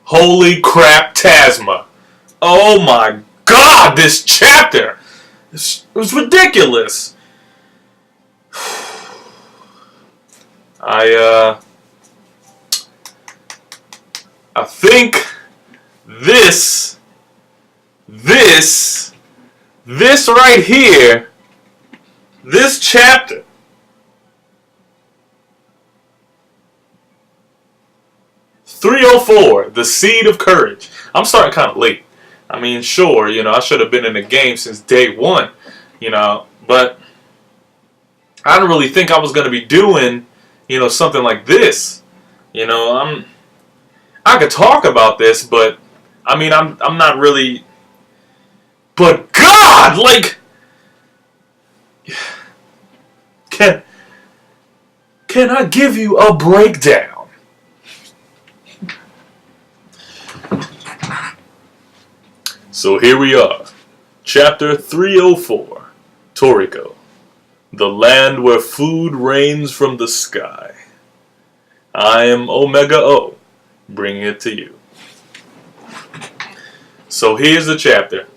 Holy crap, Tasma. Oh my god, this chapter! It was ridiculous. I think this right here, this chapter, .304, The Seed of Courage. I'm starting kind of late. I mean, sure, I should have been in the game since day one, but I didn't really think I was going to be doing, something like this. I could talk about this, but I mean, I'm not really. But God, like, can I give you a breakdown? So here we are, chapter 304, Toriko, the land where food rains from the sky. I am Omega O, bringing it to you. So here's the chapter.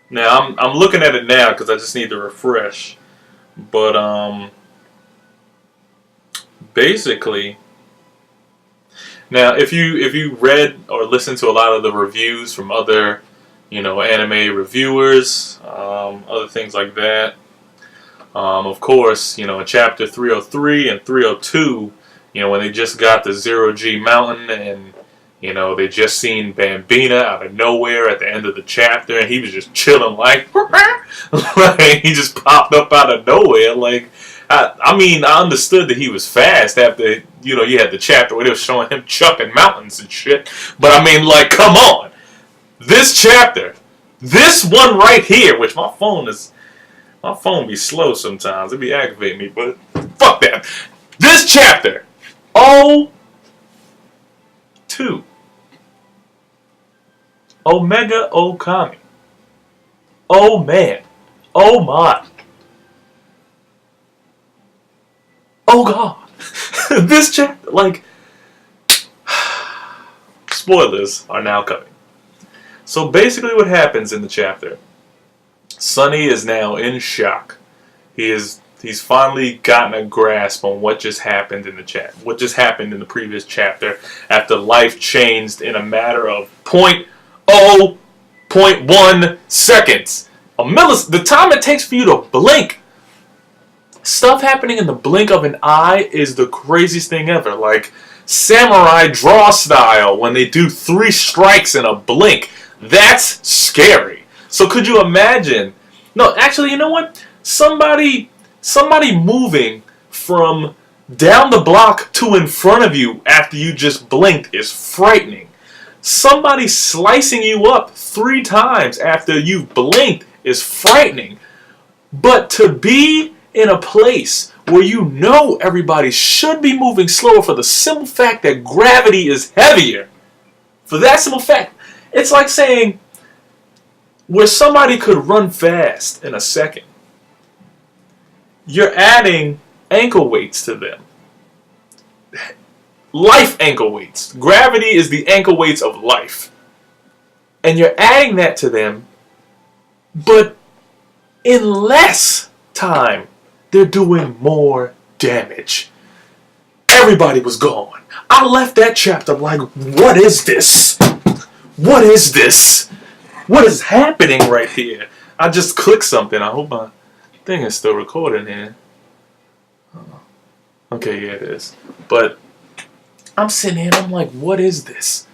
Now I'm looking at it now because I just need to refresh, but basically. Now, if you read or listened to a lot of the reviews from other, anime reviewers, other things like that, of course, in chapter 303 and 302, when they just got the Zero G Mountain and, they just seen Bambina out of nowhere at the end of the chapter, and he was just chilling like he just popped up out of nowhere, like. I mean, I understood that he was fast after, you had the chapter where they were showing him chucking mountains and shit. But I mean, like, come on. This chapter, this one right here, which my phone be slow sometimes. It be aggravating me, but fuck that. This chapter, 2. Omega Okami. Oh man. Oh my. Oh god. This chapter, like, spoilers are now coming. So basically what happens in the chapter, Sunny is now in shock. He's finally gotten a grasp on what just happened in the previous chapter after life changed in a matter of 0.1 seconds. The time it takes for you to blink. Stuff happening in the blink of an eye is the craziest thing ever. Like samurai draw style when they do 3 strikes in a blink. That's scary. So could you imagine? No, actually, you know what? Somebody moving from down the block to in front of you after you just blinked is frightening. Somebody slicing you up 3 times after you've blinked is frightening. But to be in a place where everybody should be moving slower for the simple fact that gravity is heavier. For that simple fact. It's like saying where somebody could run fast in a second. You're adding ankle weights to them. Life ankle weights. Gravity is the ankle weights of life. And you're adding that to them, but in less time. They're doing more damage. Everybody was gone. I left that chapter like, what is this? What is this? What is happening right here? I just clicked something. I hope my thing is still recording here. Okay, yeah, it is. But I'm sitting here and I'm like, what is this?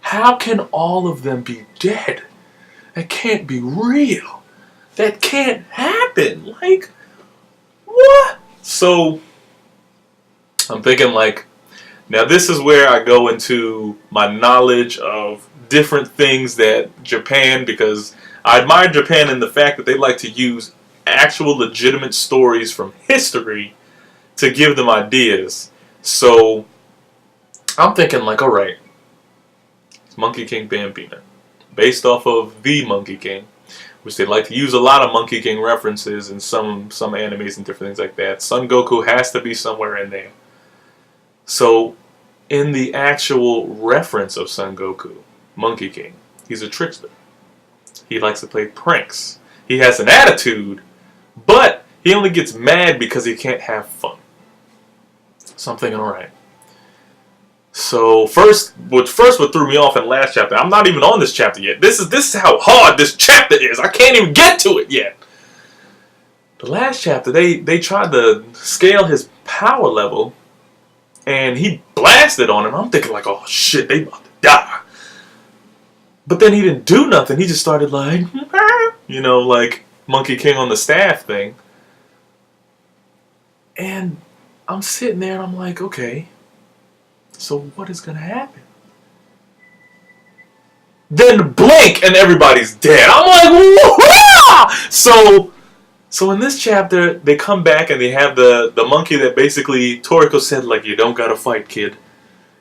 How can all of them be dead? That can't be real. That can't happen. Like, what? So, I'm thinking like, now this is where I go into my knowledge of different things that Japan, because I admire Japan in the fact that they like to use actual legitimate stories from history to give them ideas. So, I'm thinking like, alright, it's Monkey King Bambina, based off of the Monkey King, which they like to use a lot of Monkey King references in some animes and different things like that. Son Goku has to be somewhere in there. So, in the actual reference of Son Goku, Monkey King, he's a trickster. He likes to play pranks. He has an attitude, but he only gets mad because he can't have fun. So I'm thinking, alright. So what threw me off in the last chapter, I'm not even on this chapter yet. This is how hard this chapter is. I can't even get to it yet. The last chapter, they tried to scale his power level, and he blasted on him. I'm thinking like, oh shit, they about to die. But then he didn't do nothing. He just started like, you know, like Monkey King on the staff thing. And I'm sitting there and I'm like, okay, so what is going to happen? Then blink and everybody's dead. I'm like, whoa! So in this chapter, they come back and they have the monkey that basically Toriko said, like, you don't gotta fight, kid.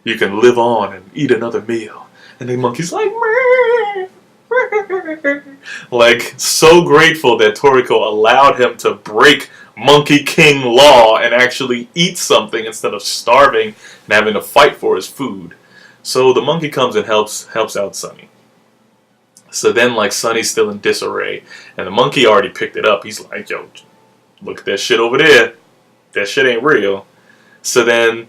You can live on and eat another meal. And the monkey's like, like, so grateful that Toriko allowed him to break Monkey King law and actually eat something instead of starving and having to fight for his food. So the monkey comes and helps out Sunny. So then, like, Sunny's still in disarray, and the monkey already picked it up. He's like, yo, look at that shit over there. That shit ain't real. So then,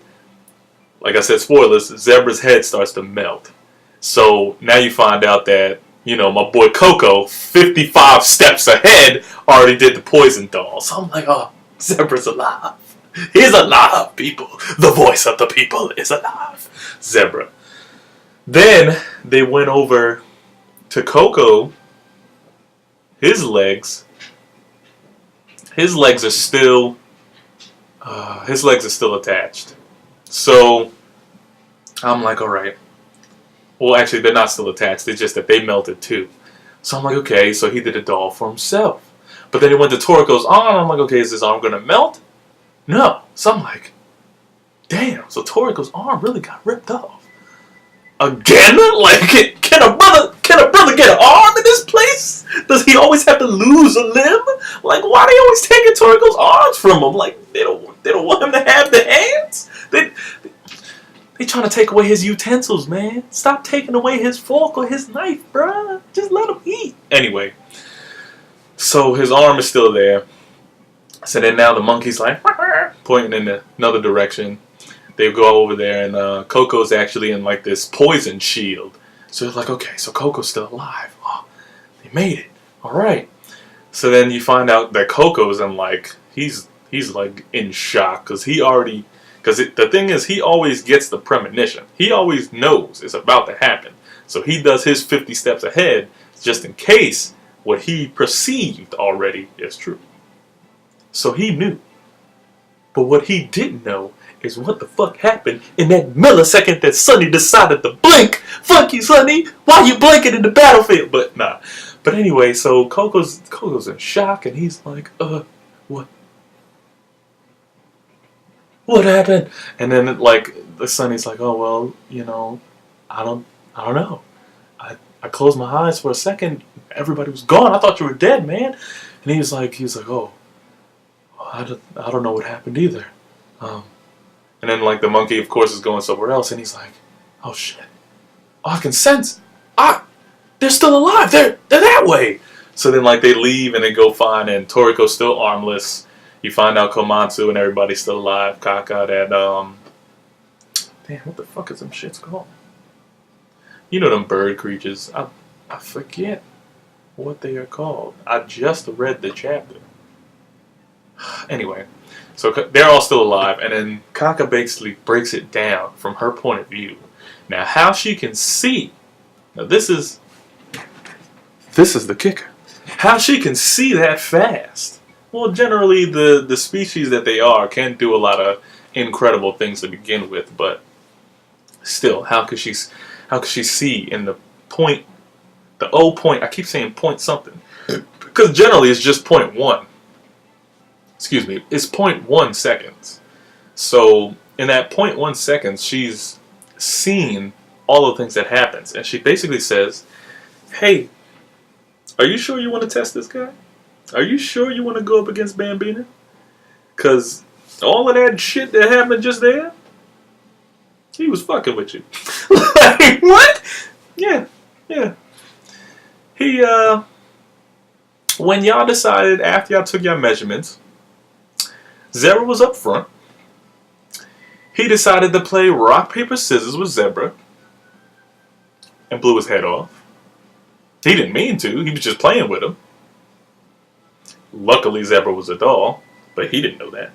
like I said, spoilers, Zebra's head starts to melt. So now you find out that, you know, my boy Coco, 55 steps ahead, already did the poison doll. So I'm like, oh, Zebra's alive. He's alive, people. The voice of the people is alive. Zebra. Then they went over to Coco. His legs are still attached. So I'm like, all right. Well, actually, they're not still attached. It's just that they melted too. So I'm like, okay, so he did a doll for himself. But then he went to Toriko's arm. I'm like, okay, is his arm gonna melt? No. So I'm like, damn. So Toriko's arm really got ripped off. Again? Like, can a brother get an arm in this place? Does he always have to lose a limb? Like, why are they always taking Toriko's arms from him? Like, they don't want him to have the hands? They trying to take away his utensils, man. Stop taking away his fork or his knife, bruh. Just let him eat. Anyway, so his arm is still there. So then now the monkey's like, pointing in another direction. They go over there, and Coco's actually in like this poison shield. So it's like, okay, so Coco's still alive. Oh, they made it. All right. So then you find out that Coco's in like, he's like in shock because the thing is, he always gets the premonition. He always knows it's about to happen. So he does his 50 steps ahead just in case what he perceived already is true. So he knew. But what he didn't know is what the fuck happened in that millisecond that Sunny decided to blink. Fuck you, Sunny. Why you blinking in the battlefield? But nah. But anyway, so Coco's in shock, and he's like, what? What happened? And then like the Sunny's like, oh well, you know, I don't know. I closed my eyes for a second. Everybody was gone. I thought you were dead, man. And he was like, oh, I don't know what happened either. And then like the monkey, of course, is going somewhere else, and he's like, oh shit. Oh, I can sense. They're still alive. They're that way. So then like they leave and they go find, and Toriko's still armless. You find out Komatsu and everybody's still alive. Kaka, that damn, what the fuck is them shits called? You know them bird creatures. I forget what they are called. I just read the chapter. Anyway, so they're all still alive, and then Kaka basically breaks it down from her point of view. Now, how she can see. Now, this is the kicker. How she can see that fast. Well, generally, the species that they are can't do a lot of incredible things to begin with, but still, how could she see in the point, the O point? I keep saying point something because generally it's just 0.1. Excuse me, it's 0.1 seconds. So in that 0.1 seconds, she's seen all the things that happens, and she basically says, "Hey, are you sure you want to test this guy? Are you sure you want to go up against Bambina? Because all of that shit that happened just there, He was fucking with you. Like, what? Yeah, yeah. He, when y'all decided, after y'all took your measurements, Zebra was up front. He decided to play rock, paper, scissors with Zebra and blew his head off. He didn't mean to. He was just playing with him. Luckily, Zebra was a doll, but he didn't know that.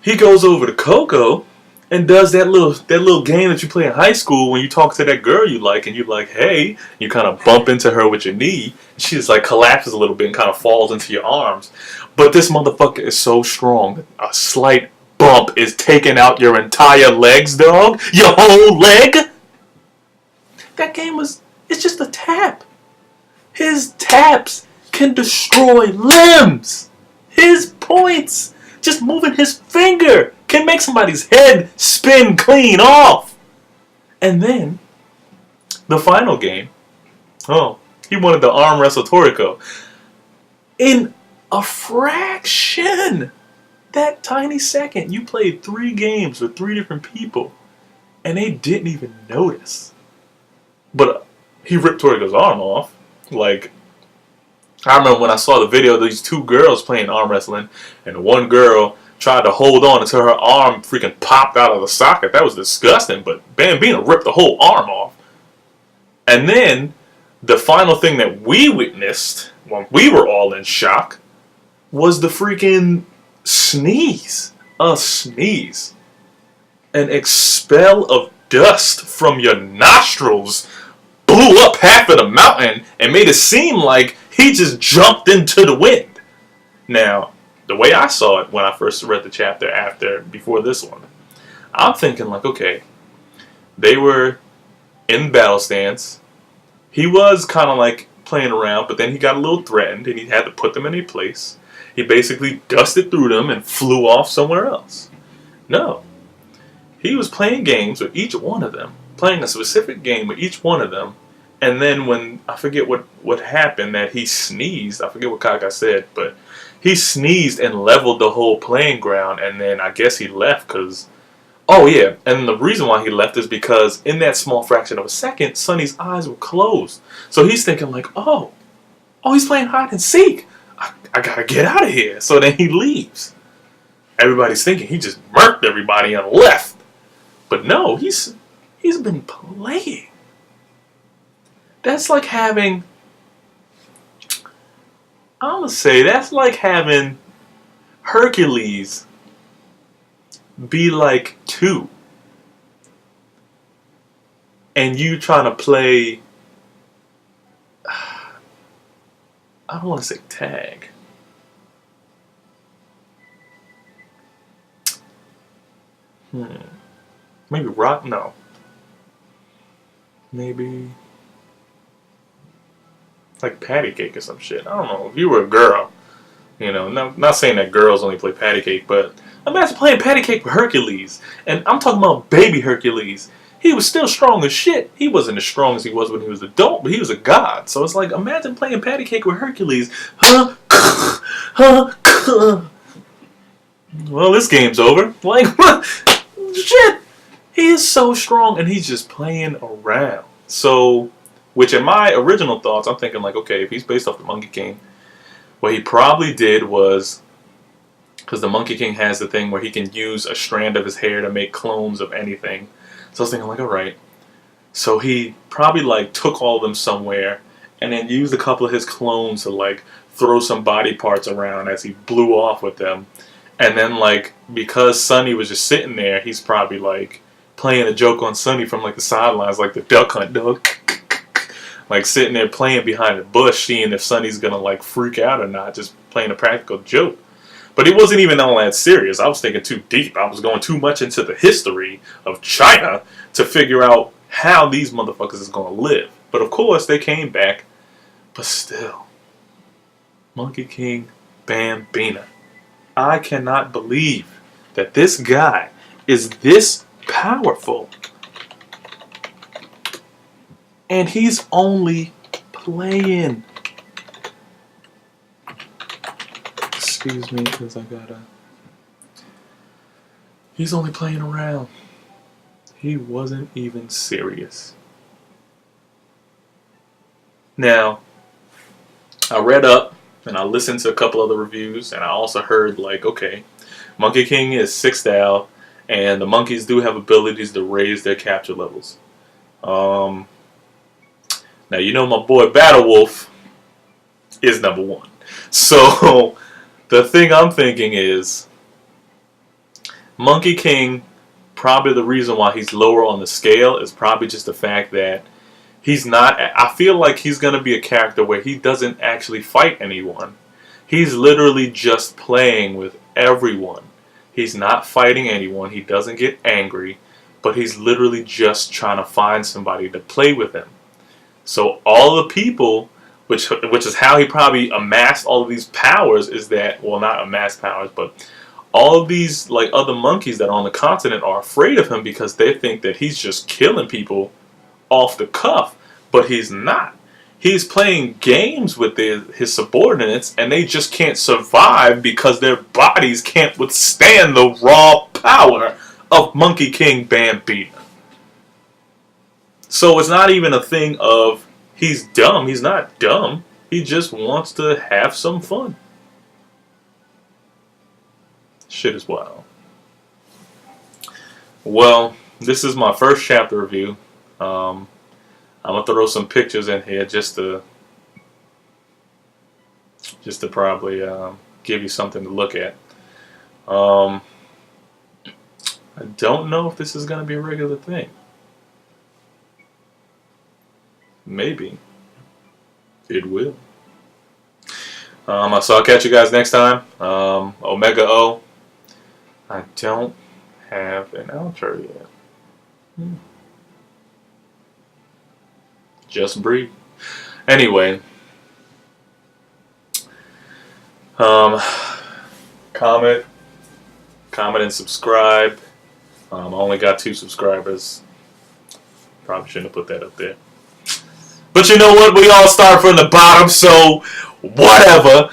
He goes over to Coco and does that little game that you play in high school when you talk to that girl you like, and you're like, hey, you kind of bump into her with your knee. She just like collapses a little bit and kind of falls into your arms. But this motherfucker is so strong. A slight bump is taking out your entire legs, dog. Your whole leg. That game it's just a tap. His taps can destroy limbs. His points, just moving his finger, can make somebody's head spin clean off. And then, the final game, he wanted to arm wrestle Toriko. In a fraction, that tiny second, you played 3 games with 3 different people, and they didn't even notice. But he ripped Toriko's arm off. Like, I remember when I saw the video of these 2 girls playing arm wrestling, and one girl tried to hold on until her arm freaking popped out of the socket. That was disgusting, but Bambina ripped the whole arm off. And then, the final thing that we witnessed, when we were all in shock, was the freaking sneeze. A sneeze. An expel of dust from your nostrils blew up half of the mountain and made it seem like he just jumped into the wind. Now, the way I saw it when I first read the chapter before this one, I'm thinking like, okay, they were in battle stance. He was kind of like playing around, but then he got a little threatened and he had to put them in a place. He basically dusted through them and flew off somewhere else. No. He was playing games with each one of them, playing a specific game with each one of them, and then when, I forget what happened, that he sneezed, I forget what Kaka said, but he sneezed and leveled the whole playing ground, and then I guess he left because, oh yeah, and the reason why he left is because in that small fraction of a second, Sonny's eyes were closed. So he's thinking like, oh, he's playing hide and seek. I gotta get out of here. So then he leaves. Everybody's thinking he just murked everybody and left. But no, he's been playing. That's like having, I'm gonna say, that's like having Hercules be like 2. And you trying to play, I don't want to say tag. Maybe rock? No. Maybe like patty cake or some shit. I don't know. If you were a girl, you know, not saying that girls only play patty cake, but imagine playing patty cake with Hercules. And I'm talking about baby Hercules. He was still strong as shit. He wasn't as strong as he was when he was an adult, but he was a god. So it's like, imagine playing patty cake with Hercules. Well, this game's over. Like, what? Shit. He is so strong, and he's just playing around. So, which in my original thoughts, I'm thinking like, okay, if he's based off the Monkey King, what he probably did was, because the Monkey King has the thing where he can use a strand of his hair to make clones of anything. So I was thinking like, alright. So he probably like took all of them somewhere and then used a couple of his clones to like throw some body parts around as he blew off with them. And then like, because Sonny was just sitting there, he's probably like playing a joke on Sonny from like the sidelines, like the duck hunt dog. Like sitting there playing behind a bush, seeing if Sonny's gonna like freak out or not, just playing a practical joke. But it wasn't even all that serious. I was thinking too deep. I was going too much into the history of China to figure out how these motherfuckers is going to live. But of course, they came back. But still, Monkey King Bambina. I cannot believe that this guy is this powerful. And he's only playing. Excuse me, because I gotta. He's only playing around. He wasn't even serious. Now, I read up and I listened to a couple other reviews, and I also heard, like, okay, Monkey King is 6th Dow, and the monkeys do have abilities to raise their capture levels. Now, you know my boy Battle Wolf is number 1. So, the thing I'm thinking is, Monkey King, probably the reason why he's lower on the scale is probably just the fact that he's not. I feel like he's going to be a character where he doesn't actually fight anyone. He's literally just playing with everyone. He's not fighting anyone. He doesn't get angry. But he's literally just trying to find somebody to play with him. So all the people, which is how he probably amassed all of these powers, is that, well, not amassed powers, but all of these like other monkeys that are on the continent are afraid of him because they think that he's just killing people off the cuff, but he's not. He's playing games with his subordinates, and they just can't survive because their bodies can't withstand the raw power of Monkey King Bambina. So it's not even a thing of he's dumb. He's not dumb. He just wants to have some fun. Shit is wild. Well, this is my first chapter review. I'm gonna throw some pictures in here just to probably give you something to look at. I don't know if this is gonna be a regular thing. Maybe it will. So I'll catch you guys next time. Omega O. I don't have an outro yet. Just breathe. Anyway, comment and subscribe. I only got 2 subscribers. Probably shouldn't have put that up there. But you know what? We all start from the bottom, so whatever.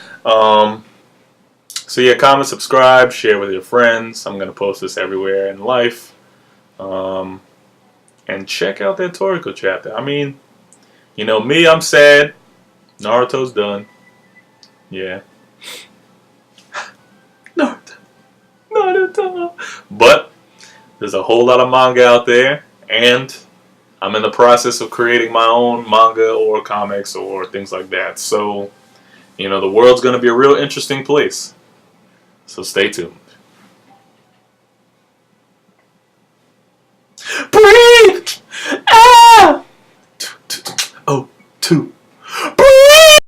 So yeah, comment, subscribe, share with your friends. I'm going to post this everywhere in life. And check out that Toriko chapter. I mean, you know me, I'm sad. Naruto's done. Yeah. Naruto. But there's a whole lot of manga out there, and I'm in the process of creating my own manga or comics or things like that. So, you know, the world's going to be a real interesting place. So stay tuned. Breathe! Ah! Oh, 2.